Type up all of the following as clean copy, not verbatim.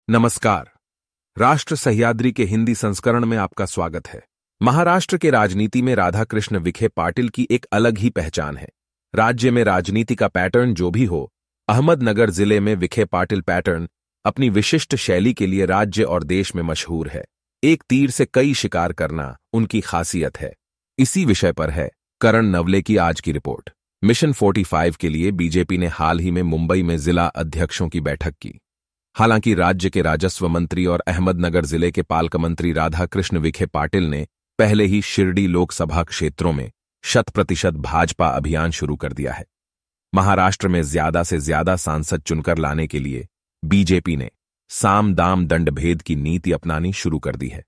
नमस्कार। राष्ट्र सह्याद्री के हिंदी संस्करण में आपका स्वागत है। महाराष्ट्र के राजनीति में राधाकृष्ण विखे पाटिल की एक अलग ही पहचान है। राज्य में राजनीति का पैटर्न जो भी हो, अहमदनगर जिले में विखे पाटिल पैटर्न अपनी विशिष्ट शैली के लिए राज्य और देश में मशहूर है। एक तीर से कई शिकार करना उनकी खासियत है। इसी विषय पर है करण नवले की आज की रिपोर्ट। मिशन 45 के लिए बीजेपी ने हाल ही में मुंबई में जिला अध्यक्षों की बैठक की। हालांकि राज्य के राजस्व मंत्री और अहमदनगर जिले के पालक मंत्री राधाकृष्ण विखे पाटिल ने पहले ही शिरडी लोकसभा क्षेत्रों में 100% भाजपा अभियान शुरू कर दिया है। महाराष्ट्र में ज्यादा से ज्यादा सांसद चुनकर लाने के लिए बीजेपी ने साम दाम दंड भेद की नीति अपनानी शुरू कर दी है।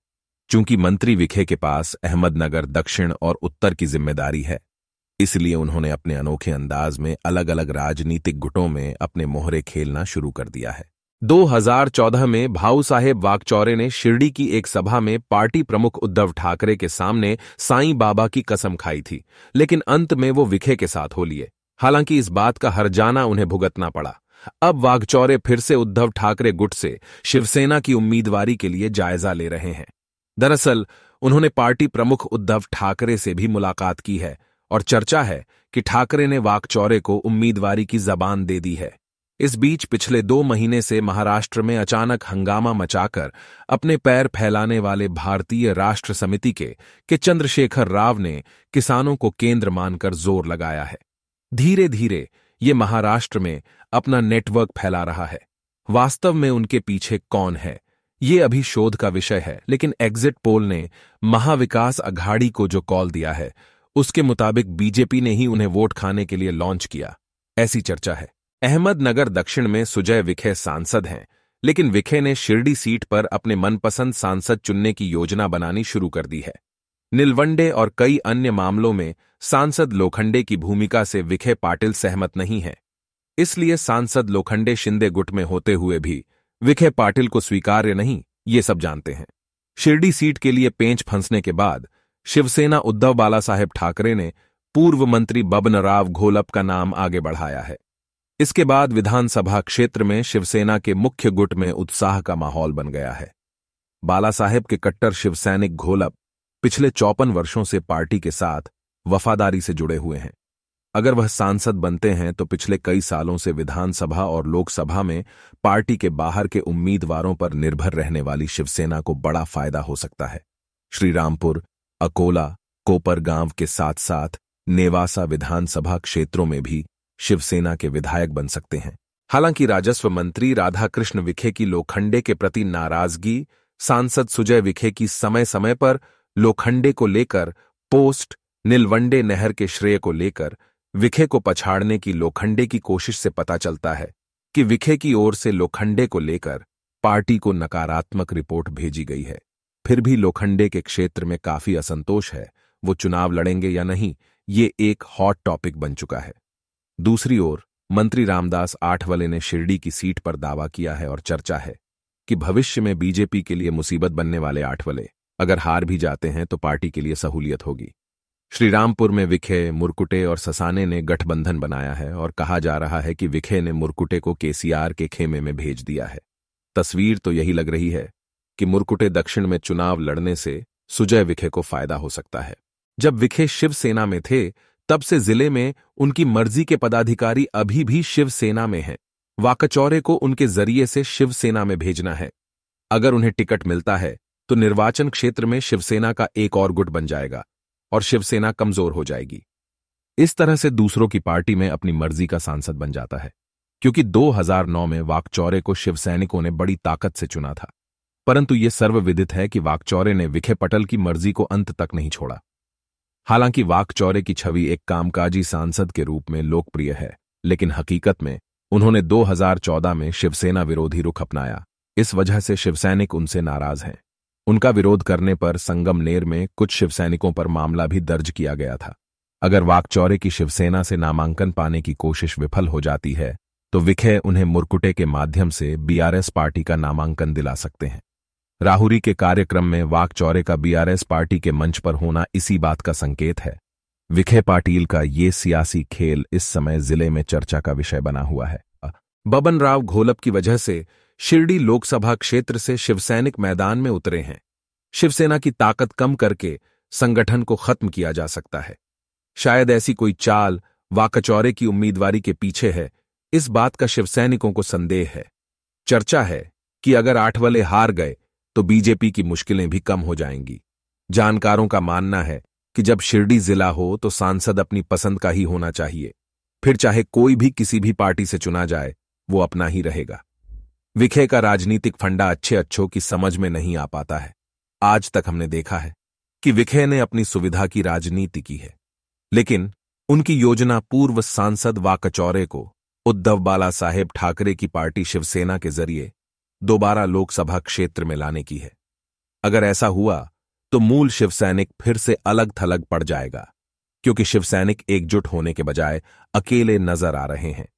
चूंकि मंत्री विखे के पास अहमदनगर दक्षिण और उत्तर की जिम्मेदारी है, इसलिए उन्होंने अपने अनोखे अंदाज में अलग अलग राजनीतिक गुटों में अपने मोहरे खेलना शुरू कर दिया है। 2014 में भाऊ साहेब वाकचौरे ने शिरडी की एक सभा में पार्टी प्रमुख उद्धव ठाकरे के सामने साईं बाबा की कसम खाई थी, लेकिन अंत में वो विखे के साथ हो लिए। हालांकि इस बात का हर्जाना उन्हें भुगतना पड़ा। अब वाकचौरे फिर से उद्धव ठाकरे गुट से शिवसेना की उम्मीदवारी के लिए जायजा ले रहे हैं। दरअसल उन्होंने पार्टी प्रमुख उद्धव ठाकरे से भी मुलाकात की है और चर्चा है कि ठाकरे ने वाकचौरे को उम्मीदवारी की जबान दे दी है। इस बीच पिछले 2 महीने से महाराष्ट्र में अचानक हंगामा मचाकर अपने पैर फैलाने वाले भारतीय राष्ट्र समिति के चंद्रशेखर राव ने किसानों को केंद्र मानकर जोर लगाया है। धीरे धीरे ये महाराष्ट्र में अपना नेटवर्क फैला रहा है। वास्तव में उनके पीछे कौन है, ये अभी शोध का विषय है, लेकिन एग्जिट पोल ने महाविकास अघाड़ी को जो कॉल दिया है, उसके मुताबिक बीजेपी ने ही उन्हें वोट खाने के लिए लॉन्च किया, ऐसी चर्चा है। अहमदनगर दक्षिण में सुजय विखे सांसद हैं, लेकिन विखे ने शिरडी सीट पर अपने मनपसंद सांसद चुनने की योजना बनानी शुरू कर दी है। निलवंडे और कई अन्य मामलों में सांसद लोखंडे की भूमिका से विखे पाटिल सहमत नहीं है। इसलिए सांसद लोखंडे शिंदे गुट में होते हुए भी विखे पाटिल को स्वीकार्य नहीं, ये सब जानते हैं। शिरडी सीट के लिए पेंच फंसने के बाद शिवसेना उद्धव बालासाहेब ठाकरे ने पूर्व मंत्री बबनराव घोलप का नाम आगे बढ़ाया है। इसके बाद विधानसभा क्षेत्र में शिवसेना के मुख्य गुट में उत्साह का माहौल बन गया है। बालासाहेब के कट्टर शिवसैनिक घोलप पिछले 54 वर्षों से पार्टी के साथ वफादारी से जुड़े हुए हैं। अगर वह सांसद बनते हैं तो पिछले कई सालों से विधानसभा और लोकसभा में पार्टी के बाहर के उम्मीदवारों पर निर्भर रहने वाली शिवसेना को बड़ा फायदा हो सकता है। श्रीरामपुर, अकोला, कोपरगांव के साथ साथ नेवासा विधानसभा क्षेत्रों में भी शिवसेना के विधायक बन सकते हैं। हालांकि राजस्व मंत्री राधाकृष्ण विखे की लोखंडे के प्रति नाराजगी, सांसद सुजय विखे की समय समय पर लोखंडे को लेकर पोस्ट, निलवंडे नहर के श्रेय को लेकर विखे को पछाड़ने की लोखंडे की कोशिश से पता चलता है कि विखे की ओर से लोखंडे को लेकर पार्टी को नकारात्मक रिपोर्ट भेजी गई है। फिर भी लोखंडे के क्षेत्र में काफी असंतोष है। वो चुनाव लड़ेंगे या नहीं, ये एक हॉट टॉपिक बन चुका है। दूसरी ओर मंत्री रामदास आठवले ने शिरडी की सीट पर दावा किया है और चर्चा है कि भविष्य में बीजेपी के लिए मुसीबत बनने वाले आठवले अगर हार भी जाते हैं तो पार्टी के लिए सहूलियत होगी। श्रीरामपुर में विखे, मुरकुटे और ससाने ने गठबंधन बनाया है और कहा जा रहा है कि विखे ने मुरकुटे को केसीआर के खेमे में भेज दिया है। तस्वीर तो यही लग रही है कि मुरकुटे दक्षिण में चुनाव लड़ने से सुजय विखे को फायदा हो सकता है। जब विखे शिवसेना में थे तब से जिले में उनकी मर्जी के पदाधिकारी अभी भी शिवसेना में हैं। वाकचौरे को उनके जरिए से शिवसेना में भेजना है। अगर उन्हें टिकट मिलता है तो निर्वाचन क्षेत्र में शिवसेना का एक और गुट बन जाएगा और शिवसेना कमजोर हो जाएगी। इस तरह से दूसरों की पार्टी में अपनी मर्जी का सांसद बन जाता है। क्योंकि 2009 में वाकचौरे को शिवसैनिकों ने बड़ी ताकत से चुना था, परंतु यह सर्वविदित है कि वाकचौरे ने विखे पटेल की मर्जी को अंत तक नहीं छोड़ा। हालांकि वाकचौरे की छवि एक कामकाजी सांसद के रूप में लोकप्रिय है, लेकिन हकीकत में उन्होंने 2014 में शिवसेना विरोधी रुख अपनाया। इस वजह से शिवसैनिक उनसे नाराज हैं। उनका विरोध करने पर संगमनेर में कुछ शिवसैनिकों पर मामला भी दर्ज किया गया था। अगर वाकचौरे की शिवसेना से नामांकन पाने की कोशिश विफल हो जाती है तो विखे उन्हें मुरकुटे के माध्यम से बीआरएस पार्टी का नामांकन दिला सकते हैं। राहुरी के कार्यक्रम में वाकचौरे का बीआरएस पार्टी के मंच पर होना इसी बात का संकेत है। विखे पाटिल का ये सियासी खेल इस समय जिले में चर्चा का विषय बना हुआ है। बबनराव घोलप की वजह से शिरडी लोकसभा क्षेत्र से शिवसैनिक मैदान में उतरे हैं। शिवसेना की ताकत कम करके संगठन को खत्म किया जा सकता है। शायद ऐसी कोई चाल वाकचौरे की उम्मीदवारी के पीछे है, इस बात का शिवसैनिकों को संदेह है। चर्चा है कि अगर आठवले हार गए तो बीजेपी की मुश्किलें भी कम हो जाएंगी। जानकारों का मानना है कि जब शिरडी जिला हो तो सांसद अपनी पसंद का ही होना चाहिए, फिर चाहे कोई भी किसी भी पार्टी से चुना जाए वो अपना ही रहेगा। विखे का राजनीतिक फंडा अच्छे अच्छों की समझ में नहीं आ पाता है। आज तक हमने देखा है कि विखे ने अपनी सुविधा की राजनीति की है, लेकिन उनकी योजना पूर्व सांसद वाकचौरे को उद्धव बाला साहेब ठाकरे की पार्टी शिवसेना के जरिए दोबारा लोकसभा क्षेत्र में लाने की है। अगर ऐसा हुआ तो मूल शिवसैनिक फिर से अलग थलग पड़ जाएगा, क्योंकि शिवसैनिक एकजुट होने के बजाय अकेले नजर आ रहे हैं।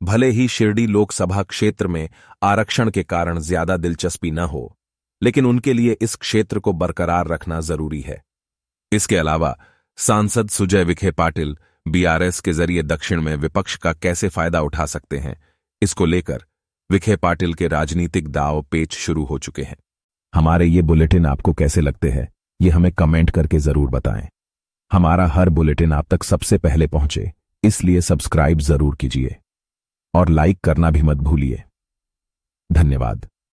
भले ही शिरडी लोकसभा क्षेत्र में आरक्षण के कारण ज्यादा दिलचस्पी न हो, लेकिन उनके लिए इस क्षेत्र को बरकरार रखना जरूरी है। इसके अलावा सांसद सुजय विखे पाटिल बीआरएस के जरिए दक्षिण में विपक्ष का कैसे फायदा उठा सकते हैं, इसको लेकर विखे पाटिल के राजनीतिक दांव पेच शुरू हो चुके हैं। हमारे ये बुलेटिन आपको कैसे लगते हैं, ये हमें कमेंट करके जरूर बताएं। हमारा हर बुलेटिन आप तक सबसे पहले पहुंचे, इसलिए सब्सक्राइब जरूर कीजिए और लाइक करना भी मत भूलिए। धन्यवाद।